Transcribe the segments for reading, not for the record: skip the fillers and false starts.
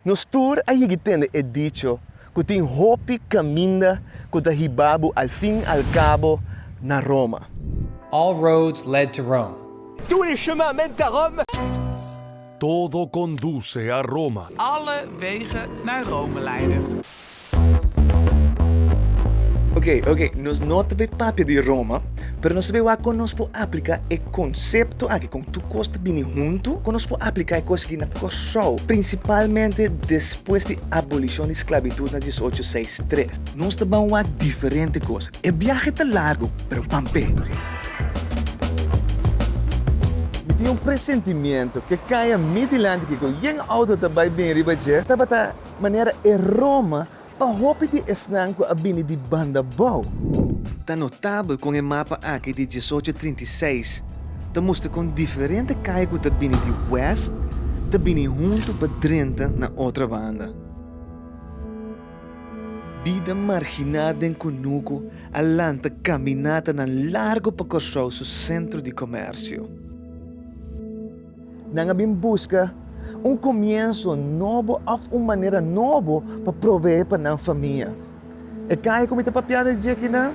Nos tour a yigitende é dicho que tem hopi caminda que da hibabu al fim al cabo na Roma. All roads led to Rome. Tous les chemins mènent à Rome. Todo conduce a Roma. Alle wegen naar Rome leiden. Ok, nós não temos papel de Roma, mas nós sabemos que nós podemos aplicar o conceito aqui, com tu costa bem junto, que nós podemos aplicar a coisa aqui na Kosovo, principalmente depois da abolição da esclavitud na 1863. Nós estamos a diferente coisa. O viagem está largo, mas pampe. Eu tenho pressentimento que caia midilante que com o auto também bem ribaje, estava da maneira em Roma. Pa hopi di esnanko abini di banda bau. Tá notável com o mapa aqui de 1836. Tá mostra com diferente caigo da bini de West, da bini junto para 30 na outra banda. Vida marginada em Conuco, alanta caminhada na largo percorso centro de comércio. Nanga bem busca comienzo novo of uma maneira nova para prover para a família. E cai como está papiada de aqui na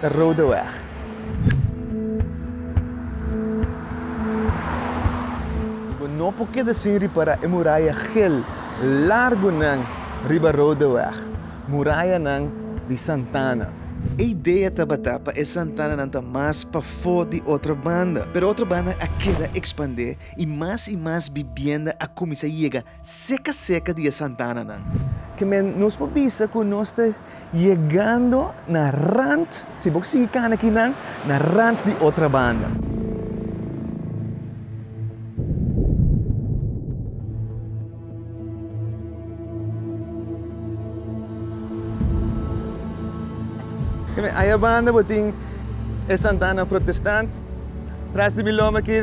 Rode Weg. E não pode dizer para a muralha gel largo na riba Rode Weg, muralha de Santana. A ideia tabatapa é Santana não está mais para fora de outra banda. Pero outra banda a queda expandir e mais vivienda a começar a chegar seca de Santana. Não. Que nos precisa que nós estamos chegando na rand, se você ficar aqui na rand de outra banda. Aí a banda botin é Santana protestante, atrás de Miloma aqui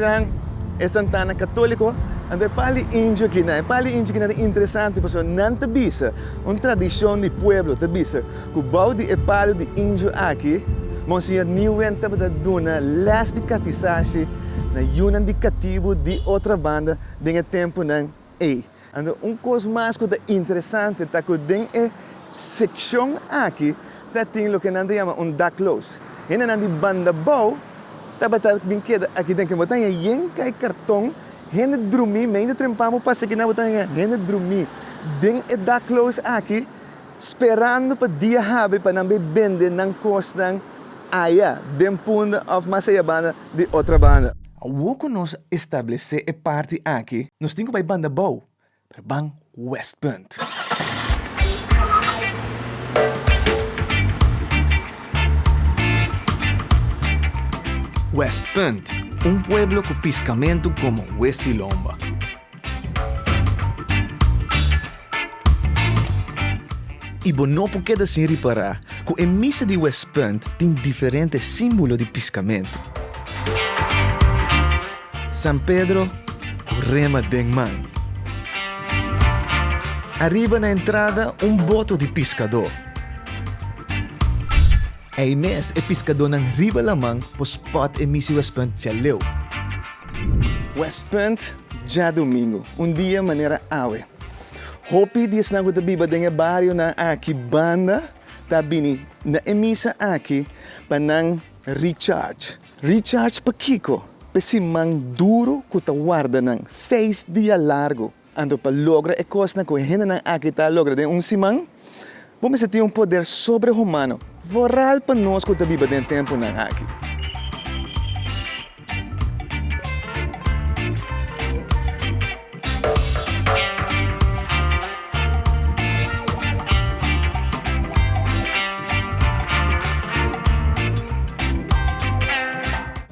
é Santana católico, e pali índio aqui é interessante porque não te bisa, uma tradição de pueblo te bisa, que o balde é pali de índio aqui, Monsenhor Niuenta para duna las de catizache na yuna de cativo de outra banda de tempo não é. Então coisa mais que é interessante é que tem é seção aqui dat tem o que nós chamamos dark close. E na banda bau, tabata brinquedo aqui tem que botar em cai cartão, gente dormir, ainda trempamos para seguir na botar gente dormir. Den é dark close aqui, esperando para dia abre para não vender não costa aia, den punta of massa banda de outra banda. O que nós estabelecer é parte aqui, nós temos que banda bau, para bang West Point. West Point, pueblo com piscamento como Huesilomba. E não pode se reparar que a missa de West Point tem diferentes símbolos de piscamento. San Pedro, com rema de man. Arriba na entrada, boto de pescador. A mes é pescador ng riba lamang po spot emisi West Point já leu. West Point, já domingo, dia maneira awe. Hopi dias na guta biba denga barrio na aqui banda, tabini na emisa aqui panang recharge. Recharge pa Kiko, pesimang duro kuta guarda ng 6 dias largo. Ando pa logra e coisa na kuhena ng aqui ta logra de simang, vamos ter poder sobre-humano. Voral para nós que viva dentro do tempo na aqui.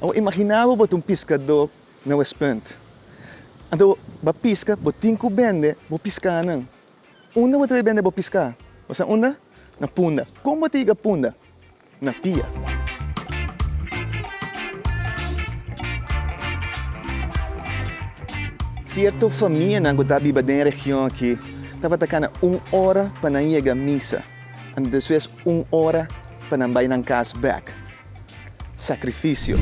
Eu imaginava pescador na West Point. Então, ba pisca, botin ko bende, bo piscar não. Una você bende bo piscar. Ou seja, una na punda. Como tiga punda? Na pia. Certa família na Gotabiba da região aqui estava tacando 1 hora para não chegar à missa. E depois 1 hora para não ir na casa back. Sacrifício.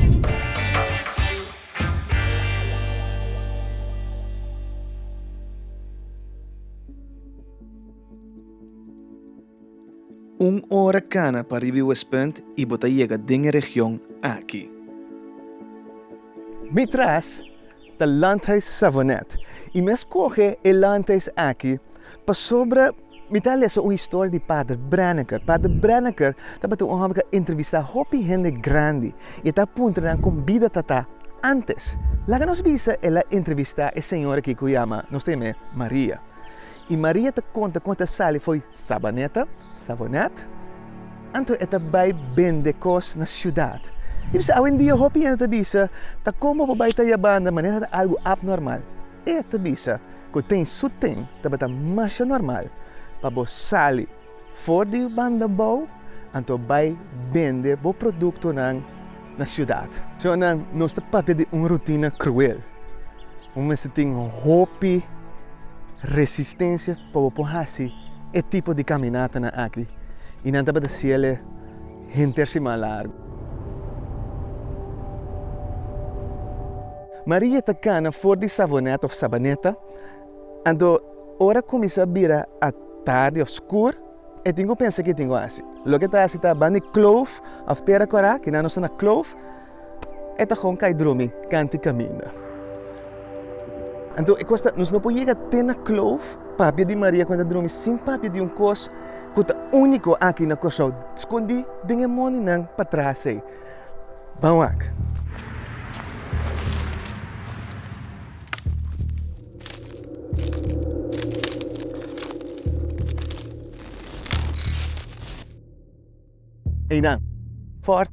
hora cana para arribar a West Point e botar llega a região aqui. Me traz da landhuis Savonet e me escolhe o landhuis aqui para sobre me dá essa uma história de Padre Branneker. Padre Branneker estava a uma entrevista hopi gente grande e está a ponto de convida tata antes. Lá que nós vimos ela entrevista a senhora que chama, nós temos Maria. E Maria te conta sali foi Savoneta, então ela vai vender coisas na cidade. E bisa hoje em dia hopi gente bisa tá como vai estar banda maneira algo abnormal. E ela bisa que tem sutem, tá mais normal. Para você sair fora de banda boa, então vai vender o produto na cidade. Então, nós estamos de uma rotina cruel. Nós temos hope, resistência para fazer esse tipo de caminhada aqui. E não estamos de ser gente mais largo. Maria está cana fora de Savoneta ou Sabaneta, então, ora começa a virar a tarde escura, e tenho pensa que tenho assim. Lo que está assim está bem clove, of terra cora, que não é na clove, e está com cai dormir, cante caminha. Então, nós não podemos ter na clove, papia de Maria quando dorme sem papia de cos, que é único aqui na coxa, escondi, tem a mão não para trás aí. Vamos aqui. E não, Fort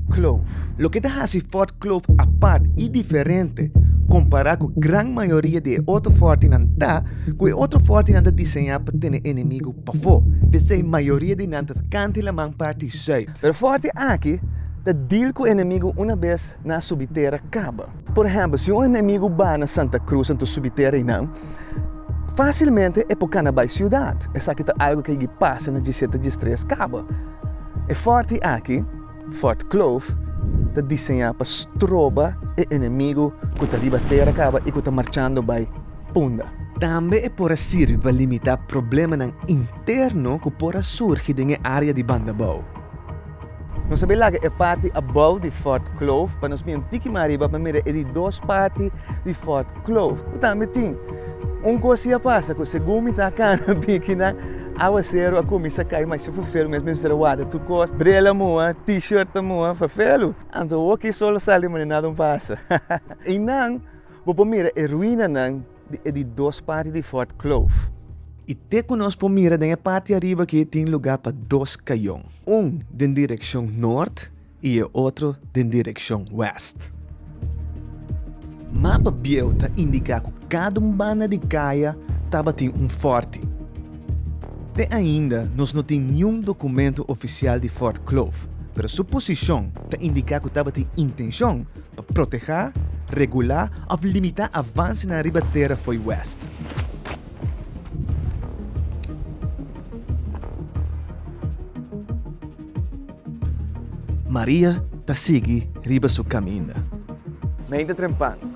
Clove. O que faz Fort Clove a parte e diferente comparado com a grande maioria de outros fortes não está, que outros fortes não desenhado para ter inimigo para fora. Porque a maioria de não canta a mão parte cheia. Mas forte aqui, está deal com o inimigo uma vez na subterra acaba. Por exemplo, se um inimigo vai na Santa Cruz, na subterra e não, facilmente é por canabal cidade. Essa aqui é algo que passa na 17 distrito acaba. E forte aqui, Fort Clove, está desenhado para estrobar o inimigo que está debater acaba e que está marchando para Punda. Também é por servir para limitar problemas internos que podem surgir na área de Bandabou. Nós sabemos que é parte abaixo de Fort Clove, para nós vermos que mariba para mira é de duas partes de Fort Clove. Que também tem coisa passa que segundo está cana pequena aguaceiro a começa a cair mais se for felo mesmo se guarda tu costa brela moa t-shirt moa for felo então o que só sai mas nada passa e não vou mira é ruína não de duas partes de Fort Clove. E te conosco mira da parte arriba que tem lugar para dois canhões. De direção norte e o outro de direção oeste. Mapa biota indica que cada banda de caia estava tem forte. Até ainda, nós não temos nenhum documento oficial de Fort Clove, mas sua posição indica que estava tem intenção para proteger, regular ou limitar avanço na ribateira foi oeste. Maria está seguindo riba seu caminho. Ainda trempando.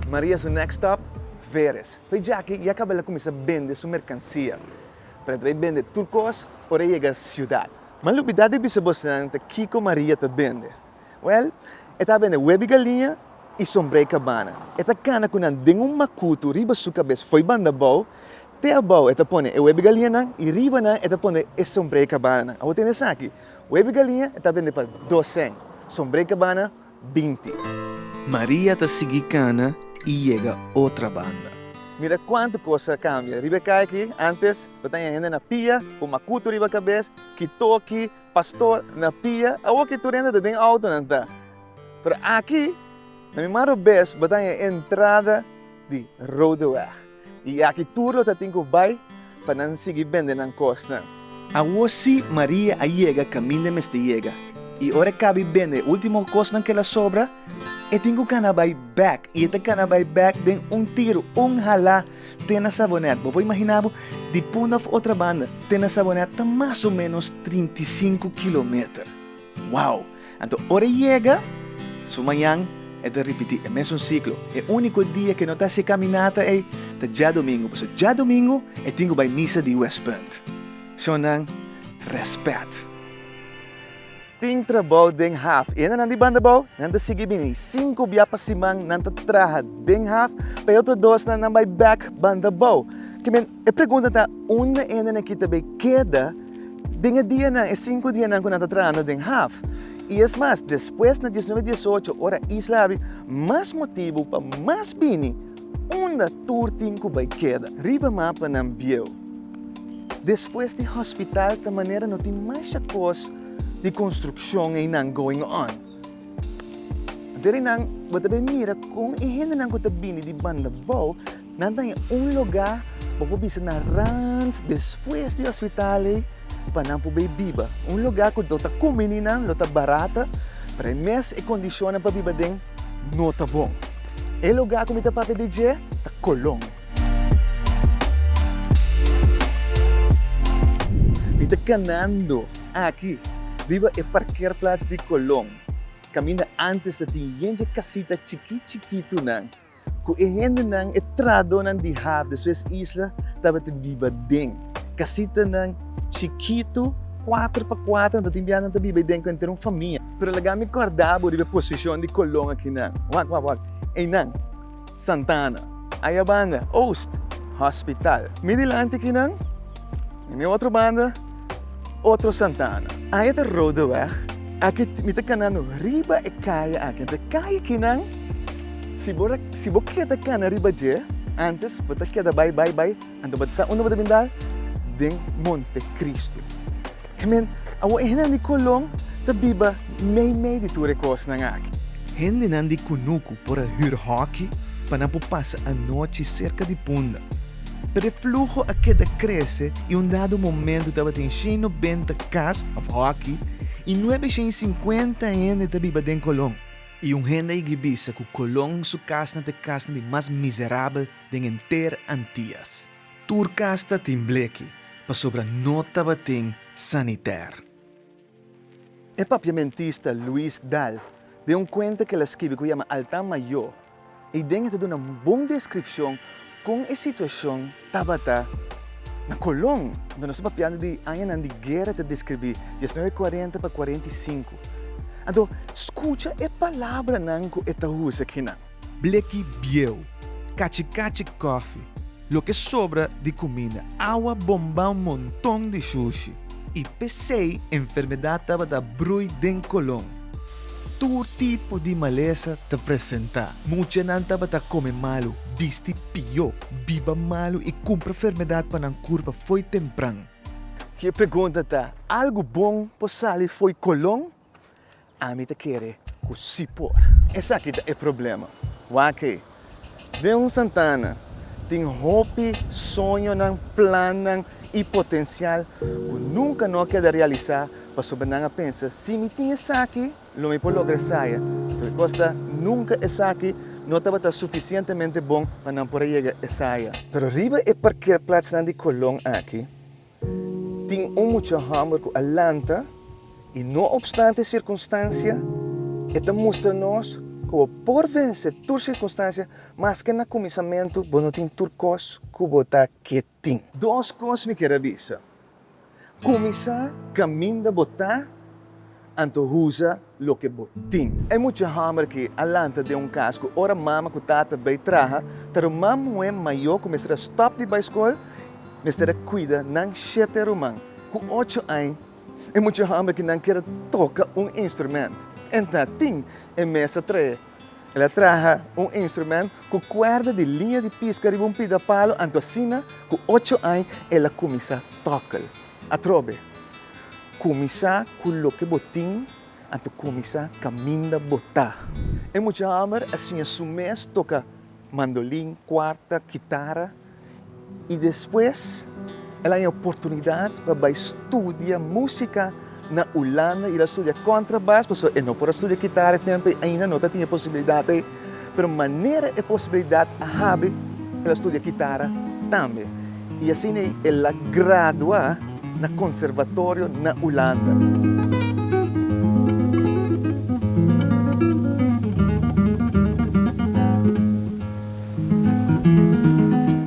Maria, seu next stop, Veres. Foi já que já acaba de começar a vender sua mercancia. Para vender turcos ou chegar à cidade. Mas a novidade é que você Kiko Maria está vende. Well, está vende web galinha e sombra cabana. Está cana com um macuto riba sua cabeça foi banda boa. Te abau está põe a web galinha e riba na está põe a sombra cabana. A outra nessa aqui. Web galinha está vende para 200. Sombra cabana 20. Maria está seguindo cana e chega outra banda. Mira quanta coisa cambia. Riba cai aqui, antes, eu tenho ainda na pia, com macuto riba cabeça, que toque, pastor na pia, a outra que tu ainda tem auto não tá. Mas aqui, na minha vez, eu tenho a entrada de roadway. E aqui tudo eu tenho que vai para não seguir vendendo na costa. A você, Maria, chega, caminha, mas chega. E ora cabe vender a última coisa que ela sobra, e tenho que canabay back. E esse canabay back tem tiro, hala, tem na Savoneta. Vou imaginar, de punta of outra banda, tem na Savoneta mais ou menos 35 km. Uau! Então, ora chega, so manhã, é de repetir o mesmo ciclo. O único dia que não está se caminhada é já domingo. Porque já domingo, eu tenho que ir missa de West Point. So, respeto. Ting trabaho ding half. Ena nandi banda bao, nanda sige bini. 5 biya pa simang nanta traha ding half, pa outro 2 na nambay back banda bao. Kimen, pergunta ta, una ena na kita bay queda, dinga dia na, 5 dia na ko nanta traha no ding half. E es más, después na 19-18, ora isla abre mas motivo pa mas bini, una tour ko bay queda. Riba mapa ng biyo. Después de hospital, ta maneira no ti mais kos de construção ainda going on. Dere nang, bata ba mira kung ihena nang ko tabini di banda bao, nandang lugar, po bisa na rant después de hospital, panang po bay biba. Lugar ko dota kumini nang, lota barata, para mes e kondisyon pa biba ding nota bom. Lugar ko mita papi DJ, ta kolong. Mita kanando, aqui. Riba e parkeerplaats di Colong. Camina antes dat die yenje casita chiquito nang. Ku ehende nang etrado nang di half de Swiss isla tabat biba ding. Casita nang chiquito 4x4 dat imbian nang biba ding ko enterong família. Pero lagami cordabo riba posisyon di Colong aqui nang. Wag. E nang Santana, Ayabanda, Oost, Hospital. Midilante aqui nang. E outra banda outro Santana. Aí da Rodeweg, aqui mita kanano riba e kaya aqui. Então kaya kinang si bo kita kana riba je antes bota kita bye. Anto bata sa uno bata bindal ding Monte Cristo. Kamen awa ehna ni Colong ta biba may di ture kos nang aqui. Hindi nandi kunuku por a huur hockey para passa a noite cerca de Punda. Pero o flujo a queda cresce e dado momento estava tem 190 cas of hockey e 950 ainda estava bem Colong. E renda e gibisa que Colong su casa de mais miserável de inteira Antillas. Tur casta tem bleque, para sobra nota batem sanitário. O papiamentista Luis Dal deu conta que ela escreve que chama Alta Maior e dentro de uma boa descrição com a situação tabata na Colong, onde nós papiando de anos de guerra te descrevi, 1940 para 45. Então, escuta a palavra nanco eta usa aqui não. Bleque biel, cachi coffee, lo que sobra de comida, água bomba montão de sushi. E pensei, enfermidade tabata brui den Colong. Todo tipo de maleza te apresentar. Muita gente bata come malo, viste pio, biba malo e compra enfermidade para não curva foi temprano. Que pergunta tá, algo bom possali foi Colong? A mim te quer que se por. Esse aqui é o problema. Ok, de Santana tem hope, sonho, plano e potencial que nunca não quer realizar para sobrenar pensa, se me tinha isso aqui, não me pode lograr saia. Então, costa nunca essa aqui não estava suficientemente bom para não poder chegar a saia. Pero arriba é parkeerplaats de Colong aqui. Tem muito hammer com Atlanta e não obstante circunstância, esta mostra-nos que por vencer todas circunstâncias, mas que no começamento, não tem turcos que botar que tem. Duas coisas me quero avisar. Começar caminho de botar, anto usa lo que botin. É muito hammer que Atlanta de casco, ora mama que tata bem traha, pero mama é maior que mestra stop de bicycle, mestra cuida não 7 romang. Com 8 anos, é muito hammer que não quer tocar instrumento. Então, tem a mesa 3. Ela traha instrumento com corda de linha de pisca de pida palo, anto assina, com 8 anos, ela começa a tocar. A trobe. Começar com o que botin, anto começar caminho botar. É muito hammer, assim, assumir, toca mandolim, quarta, guitarra, e depois ela tem a oportunidade para estudar música na Holanda, ela estuda contrabaixo, porque ela não pode estudar guitarra, tempo ainda não tem a possibilidade, mas maneira e possibilidade a abrir, ela estuda guitarra também. E assim ela gradua na conservatório na Holanda.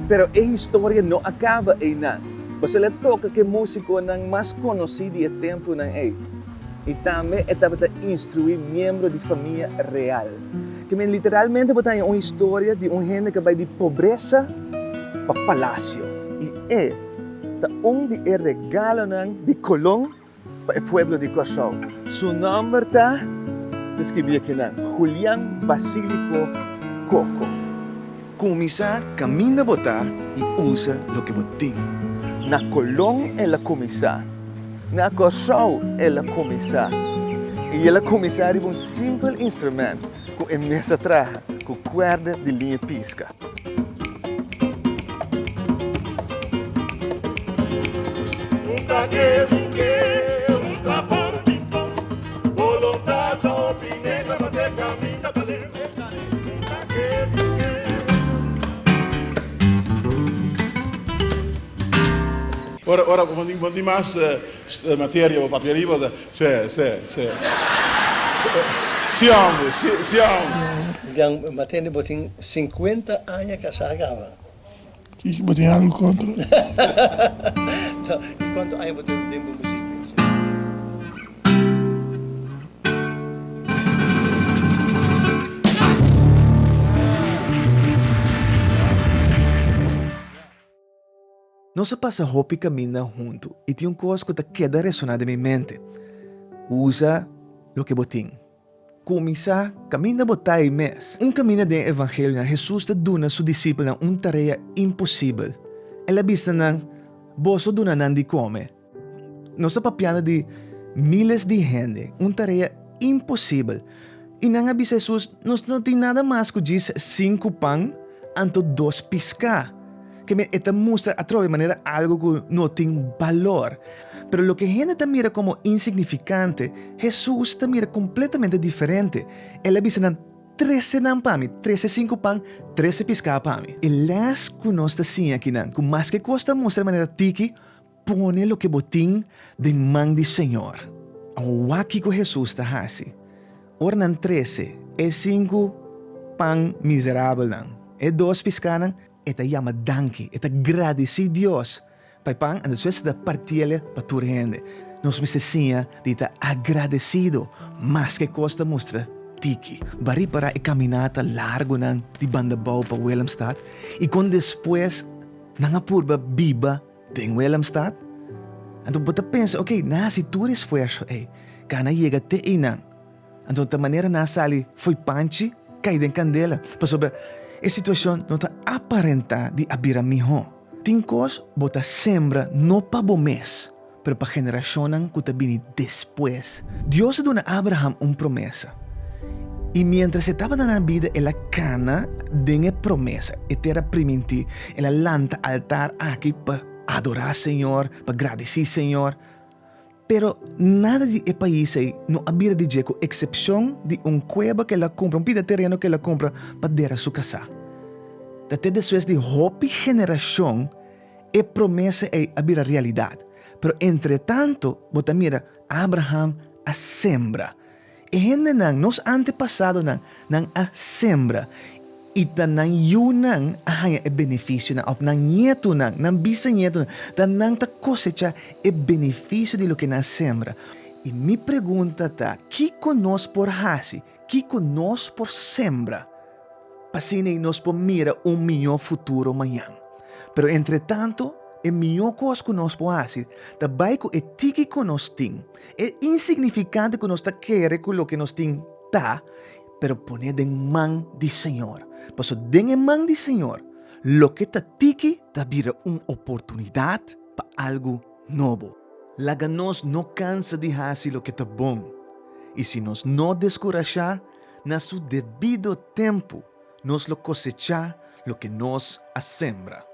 Pero a história não acaba aí não. Basta le toca que músico ng mas conocido e tempo ng ay. E também é para instruir membros de família real. Que literalmente botar uma história de gente que vai de pobreza para palácio. E é onde é regalo de Colón para o povo de Cusco. Su nome está escrito aqui, Julián Basílico Coco. Comisa camina botar e usa o que botim. Na Colón é a comisa. Na Cusco é a comisa. E ela comisa é um simples instrumento com a mesa traja, com corda de linha pisca. Ora, quanti más materia o papel siamo. Yang matende botin 50 años que se acaba. Chi botin algo contro? ¿Y cuántos años botin tempo música? Nossa passa roupa e caminha junto e tem coisa que queda ressonada em minha mente. Usa o que botim. Começa caminha botar em mês. Caminho do evangelho, Jesus te dona sua discípula tarefa impossível. Ela vista não, boso dona não de come. Nossa papiana de milhares de gente, tarefa impossível. E não avisa Jesus, nós não tem nada mais que diz 5 pão, anto 2 piscar. Que me esta mostra a través de maneira algo que não tem valor. Pero lo que gente te mira como insignificante, Jesús te mira completamente diferente. Él avisa na 13 nan pami, 13 5 pan, 13 pisca pami. E las que nós te sim aqui nan, que mais que costa mostra de maneira tiki, pone lo que botim de mão de Senhor. Ang waki ko Jesus ta hasi. Or nan 13, e 5 pan miserável nan. E 2 pisca nan, eta llama danke, eta agradeci Dios. Pai pang, ando suas da partiele pa tu rende. Nos mestecinha de estar agradecido, mas que costa mostra tiki. Bari para e caminata largo nan di bandabao pa Willemstad. E quando depois, nanga purba biba de Willemstad. Então, bota pensa, ok, nasi tu esforço, kana llega te inang. Então, ta maneira nasali foi panchi, cai den candela. Pa sobre a situação não está aparenta de abrir miho. Tincos bota sembra no pa bom mês, pero pa geração que te vini depois. Deus deu a Abraham promessa. E mientras estava na vida, ela cana de promessa. E terá primenti, ela lanta altar aqui para adorar Senhor, para agradecer Senhor. Pero nada de país não abrir de jeco, exceção de cueva que ela compra, pida terreno que ela compra para dar a sua casa. Até depois de hope geração, a promessa é abrir a realidade. Pero entretanto, bota mira, Abraham a sembra. E gente nos antepassados nang a sembra. E nang yun a benefício of nang nieto nang bisanieto nang ta cosecha e benefício de lo que na sembra. E mi pergunta tá, que conosco por hasi, que conosco por sembra? Pasine nos por mira melhor futuro amanhã. Pero entretanto, é melhor coisa que nós podemos fazer. Também que é tiki que nós temos. É insignificante que nós queremos com o que nós temos, pero poner em mão do Senhor. Porque em mão do Senhor, o que está tiki, está vira uma oportunidade para algo novo. Laga nós não cansa de fazer o que está bom. E se nós não descorachar, na seu devido tempo, nós lo cosechar lo que nós sembra.